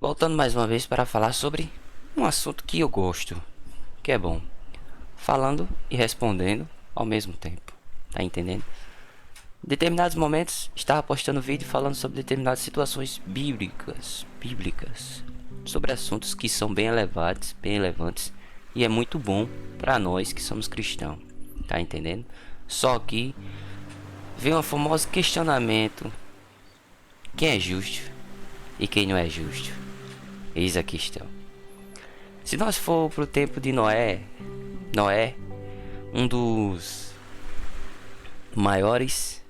Voltando mais uma vez para falar sobre um assunto que eu gosto, que é bom, falando e respondendo ao mesmo tempo, tá entendendo? Em determinados momentos estava postando vídeo falando sobre determinadas situações bíblicas, sobre assuntos que são bem elevados, bem relevantes, e é muito bom para nós que somos cristãos, tá entendendo? Só que vem um famoso questionamento: quem é justo e quem não é justo? Eis a questão. Se nós for pro tempo de Noé, um dos maiores,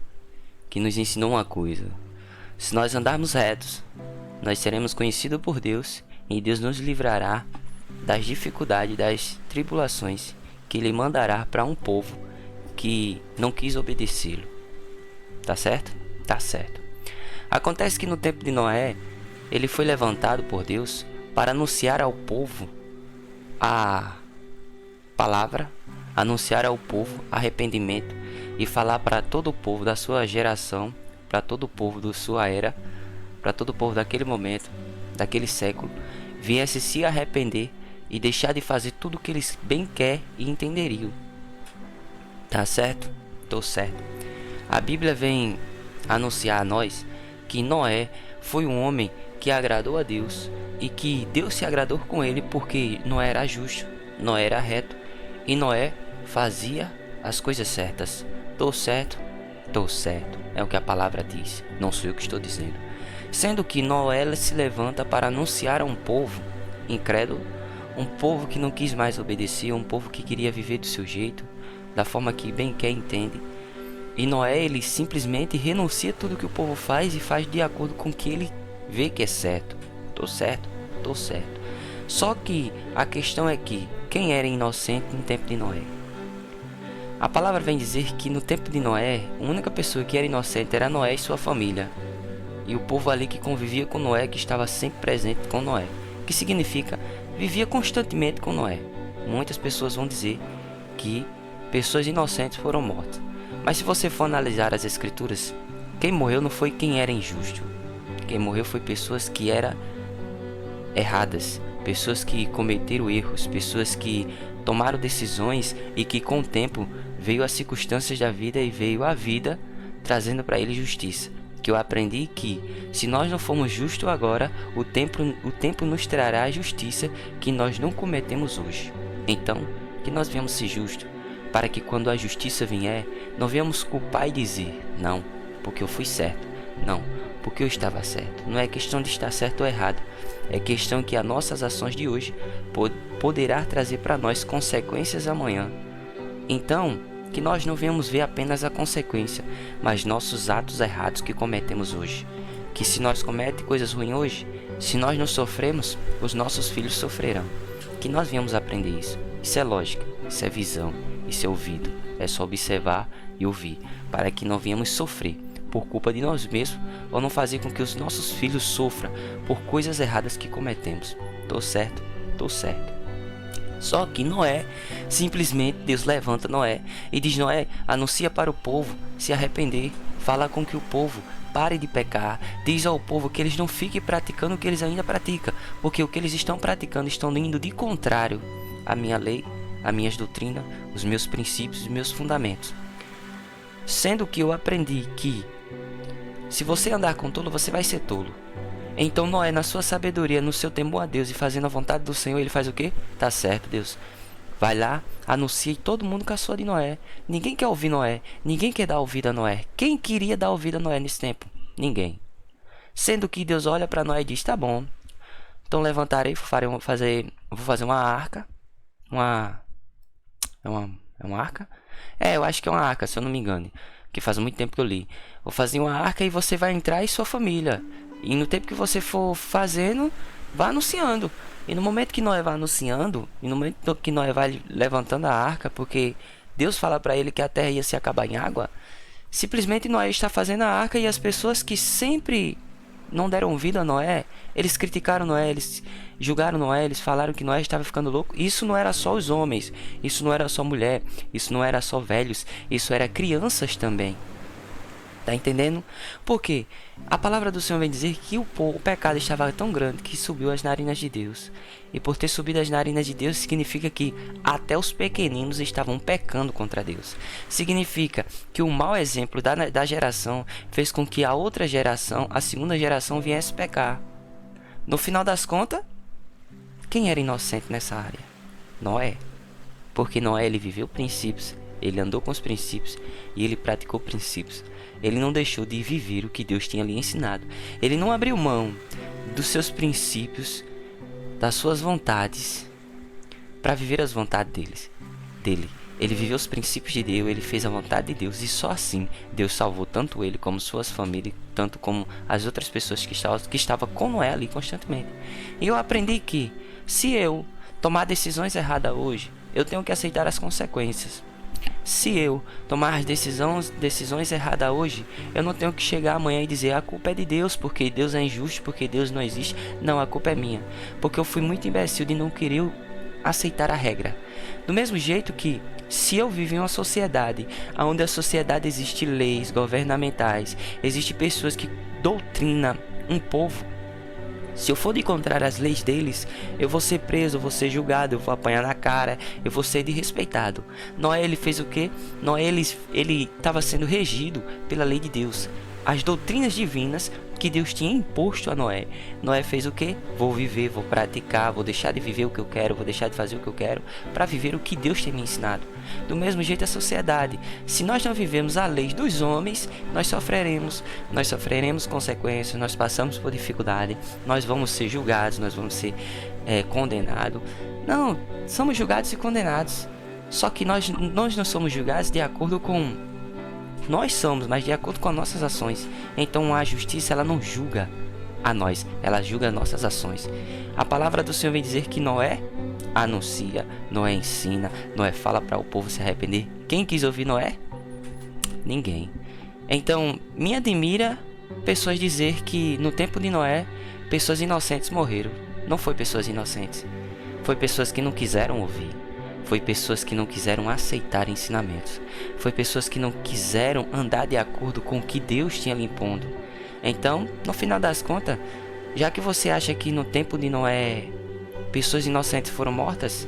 que nos ensinou uma coisa: se nós andarmos retos, nós seremos conhecidos por Deus, e Deus nos livrará das dificuldades, das tribulações que Ele mandará para um povo que não quis obedecê-lo. Tá certo? Tá certo. Acontece que no tempo de Noé, ele foi levantado por Deus para anunciar ao povo a palavra, anunciar ao povo arrependimento e falar para todo o povo da sua geração, para todo o povo da sua era, para todo o povo daquele momento, daquele século, viesse se arrepender e deixar de fazer tudo o que eles bem quer e entenderiam. Tá certo? Tô certo. A Bíblia vem anunciar a nós que Noé foi um homem que agradou a Deus e que Deus se agradou com ele porque Noé era justo, Noé era reto e Noé fazia as coisas certas. Tô certo? Tô certo. É o que a palavra diz, não sou eu que estou dizendo. Sendo que Noé se levanta para anunciar a um povo incrédulo, um povo que não quis mais obedecer, um povo que queria viver do seu jeito, da forma que bem quer, entende. E Noé, ele simplesmente renuncia a tudo que o povo faz e faz de acordo com o que ele vê que é certo. Tô certo? Tô certo. Só que a questão é que quem era inocente no tempo de Noé? A palavra vem dizer que no tempo de Noé, a única pessoa que era inocente era Noé e sua família. E o povo ali que convivia com Noé, que estava sempre presente com Noé. O que significa? Vivia constantemente com Noé. Muitas pessoas vão dizer que pessoas inocentes foram mortas. Mas se você for analisar as escrituras, quem morreu não foi quem era injusto. Quem morreu foi pessoas que eram erradas, pessoas que cometeram erros, pessoas que tomaram decisões e que com o tempo veio as circunstâncias da vida e veio a vida trazendo para ele justiça. Que eu aprendi que se nós não formos justos agora, o tempo nos trará a justiça que nós não cometemos hoje. Então, que nós venhamos ser justos, para que quando a justiça vier, não venhamos culpar e dizer: não, porque eu fui certo, não, porque eu estava certo. Não é questão de estar certo ou errado, é questão que as nossas ações de hoje poderá trazer para nós consequências amanhã. Então, que nós não venhamos ver apenas a consequência, mas nossos atos errados que cometemos hoje. Que se nós cometemos coisas ruins hoje, se nós não sofremos, os nossos filhos sofrerão. Que nós venhamos aprender isso. Isso é lógica, isso é visão, isso é ouvido. É só observar e ouvir, para que não venhamos sofrer por culpa de nós mesmos, ou não fazer com que os nossos filhos sofram por coisas erradas que cometemos. Tô certo? Tô certo. Só que Noé, simplesmente Deus levanta Noé e diz: Noé, anuncia para o povo se arrepender, fala com que o povo pare de pecar, diz ao povo que eles não fiquem praticando o que eles ainda praticam, porque o que eles estão praticando estão indo de contrário à minha lei, às minhas doutrinas, os meus princípios, os meus fundamentos. Sendo que eu aprendi que se você andar com tolo, você vai ser tolo. Então Noé, na sua sabedoria, no seu temor a Deus e fazendo a vontade do Senhor, ele faz o quê? Tá certo, Deus. Vai lá, anuncia e todo mundo caçou de Noé. Ninguém quer ouvir Noé. Ninguém quer dar ouvido a Noé. Quem queria dar ouvido a Noé nesse tempo? Ninguém. Sendo que Deus olha para Noé e diz: tá bom. Então levantarei, vou fazer uma arca. É uma arca? Eu acho que é uma arca, se eu não me engano. Que faz muito tempo que eu li. Vou fazer uma arca e você vai entrar e sua família. E no tempo que você for fazendo, vá anunciando. E no momento que Noé vai anunciando, e no momento que Noé vai levantando a arca, porque Deus fala para ele que a terra ia se acabar em água, simplesmente Noé está fazendo a arca e as pessoas que sempre não deram vida a Noé, eles criticaram Noé, eles julgaram Noé, eles falaram que Noé estava ficando louco. Isso não era só os homens, isso não era só mulher, isso não era só velhos, isso era crianças também. Tá entendendo? Porque a palavra do Senhor vem dizer que o pecado estava tão grande que subiu às narinas de Deus. E por ter subido às narinas de Deus, significa que até os pequeninos estavam pecando contra Deus. Significa que o mau exemplo da geração fez com que a outra geração, a segunda geração, viesse pecar. No final das contas, quem era inocente nessa área? Noé. Porque Noé, ele viveu princípios, ele andou com os princípios e ele praticou princípios. Ele não deixou de viver o que Deus tinha lhe ensinado. Ele não abriu mão dos seus princípios, das suas vontades, para viver as vontades dele. Ele viveu os princípios de Deus, ele fez a vontade de Deus. E só assim Deus salvou tanto ele como suas famílias, tanto como as outras pessoas que estavam com Noé ali constantemente. E eu aprendi que se eu tomar decisões erradas hoje, eu tenho que aceitar as consequências. Se eu tomar as decisões erradas hoje, eu não tenho que chegar amanhã e dizer a culpa é de Deus, porque Deus é injusto, porque Deus não existe. Não, a culpa é minha, porque eu fui muito imbecil de não querer aceitar a regra. Do mesmo jeito que, se eu vivo em uma sociedade onde a sociedade existe leis governamentais, existe pessoas que doutrinam um povo, se eu for de contrário às leis deles, eu vou ser preso, eu vou ser julgado, eu vou apanhar na cara, eu vou ser desrespeitado. Noé, ele fez o quê? Noé, ele estava sendo regido pela lei de Deus. As doutrinas divinas que Deus tinha imposto a Noé. Noé fez o quê? Vou viver, vou praticar, vou deixar de viver o que eu quero, vou deixar de fazer o que eu quero, para viver o que Deus tem me ensinado. Do mesmo jeito a sociedade. Se nós não vivemos a lei dos homens, nós sofreremos consequências, nós passamos por dificuldade, nós vamos ser julgados, nós vamos ser condenados. Não, somos julgados e condenados. Só que nós não somos julgados de acordo com... Nós somos, mas de acordo com as nossas ações. Então a justiça, ela não julga a nós, ela julga as nossas ações. A palavra do Senhor vem dizer que Noé anuncia, Noé ensina, Noé fala para o povo se arrepender. Quem quis ouvir Noé? Ninguém. Então me admira pessoas dizer que no tempo de Noé pessoas inocentes morreram. Não foi pessoas inocentes, foi pessoas que não quiseram ouvir. Foi pessoas que não quiseram aceitar ensinamentos. Foi pessoas que não quiseram andar de acordo com o que Deus tinha lhe impondo. Então, no final das contas, já que você acha que no tempo de Noé pessoas inocentes foram mortas,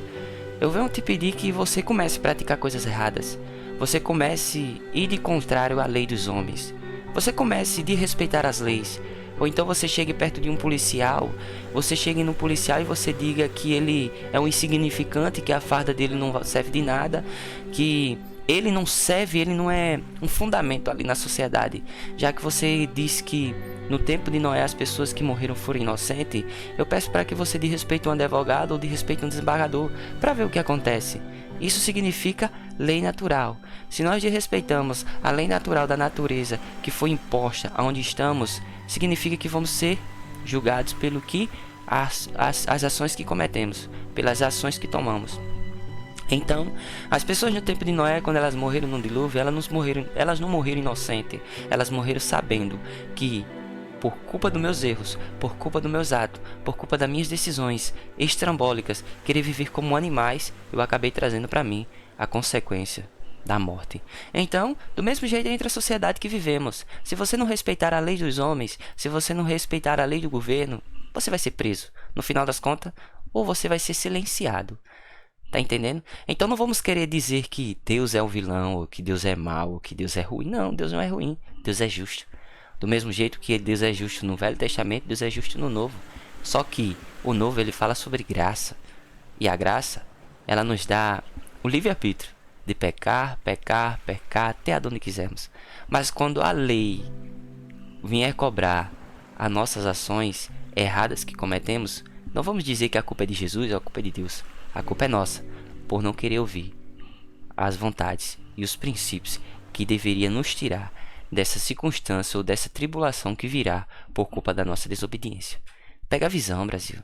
eu venho te pedir que você comece a praticar coisas erradas. Você comece a ir de contrário à lei dos homens. Você comece a desrespeitar as leis. Ou então você chegue perto de um policial, você chegue no policial e você diga que ele é um insignificante, que a farda dele não serve de nada, que ele não serve, ele não é um fundamento ali na sociedade. Já que você disse que no tempo de Noé as pessoas que morreram foram inocentes, eu peço para que você desrespeite um advogado ou desrespeite um desembargador, para ver o que acontece. Isso significa lei natural. Se nós desrespeitamos a lei natural da natureza que foi imposta aonde estamos, significa que vamos ser julgados pelo que as ações que cometemos, pelas ações que tomamos. Então, as pessoas no tempo de Noé, quando elas morreram no dilúvio, elas não morreram inocentes, elas morreram sabendo que por culpa dos meus erros, por culpa dos meus atos, por culpa das minhas decisões estrambólicas, querer viver como animais, eu acabei trazendo para mim a consequência da morte. Então, do mesmo jeito entre a sociedade que vivemos, se você não respeitar a lei dos homens, se você não respeitar a lei do governo, você vai ser preso, no final das contas, ou você vai ser silenciado. Tá entendendo? Então não vamos querer dizer que Deus é o vilão, ou que Deus é mau, ou que Deus é ruim. Não, Deus não é ruim, Deus é justo. Do mesmo jeito que Deus é justo no Velho Testamento, Deus é justo no Novo. Só que o Novo, ele fala sobre graça. E a graça, ela nos dá o livre-arbítrio de pecar, até onde quisermos. Mas quando a lei vier cobrar as nossas ações erradas que cometemos, não vamos dizer que a culpa é de Jesus ou a culpa é de Deus. A culpa é nossa, por não querer ouvir as vontades e os princípios que deveria nos tirar dessa circunstância ou dessa tribulação que virá por culpa da nossa desobediência. Pega a visão, Brasil.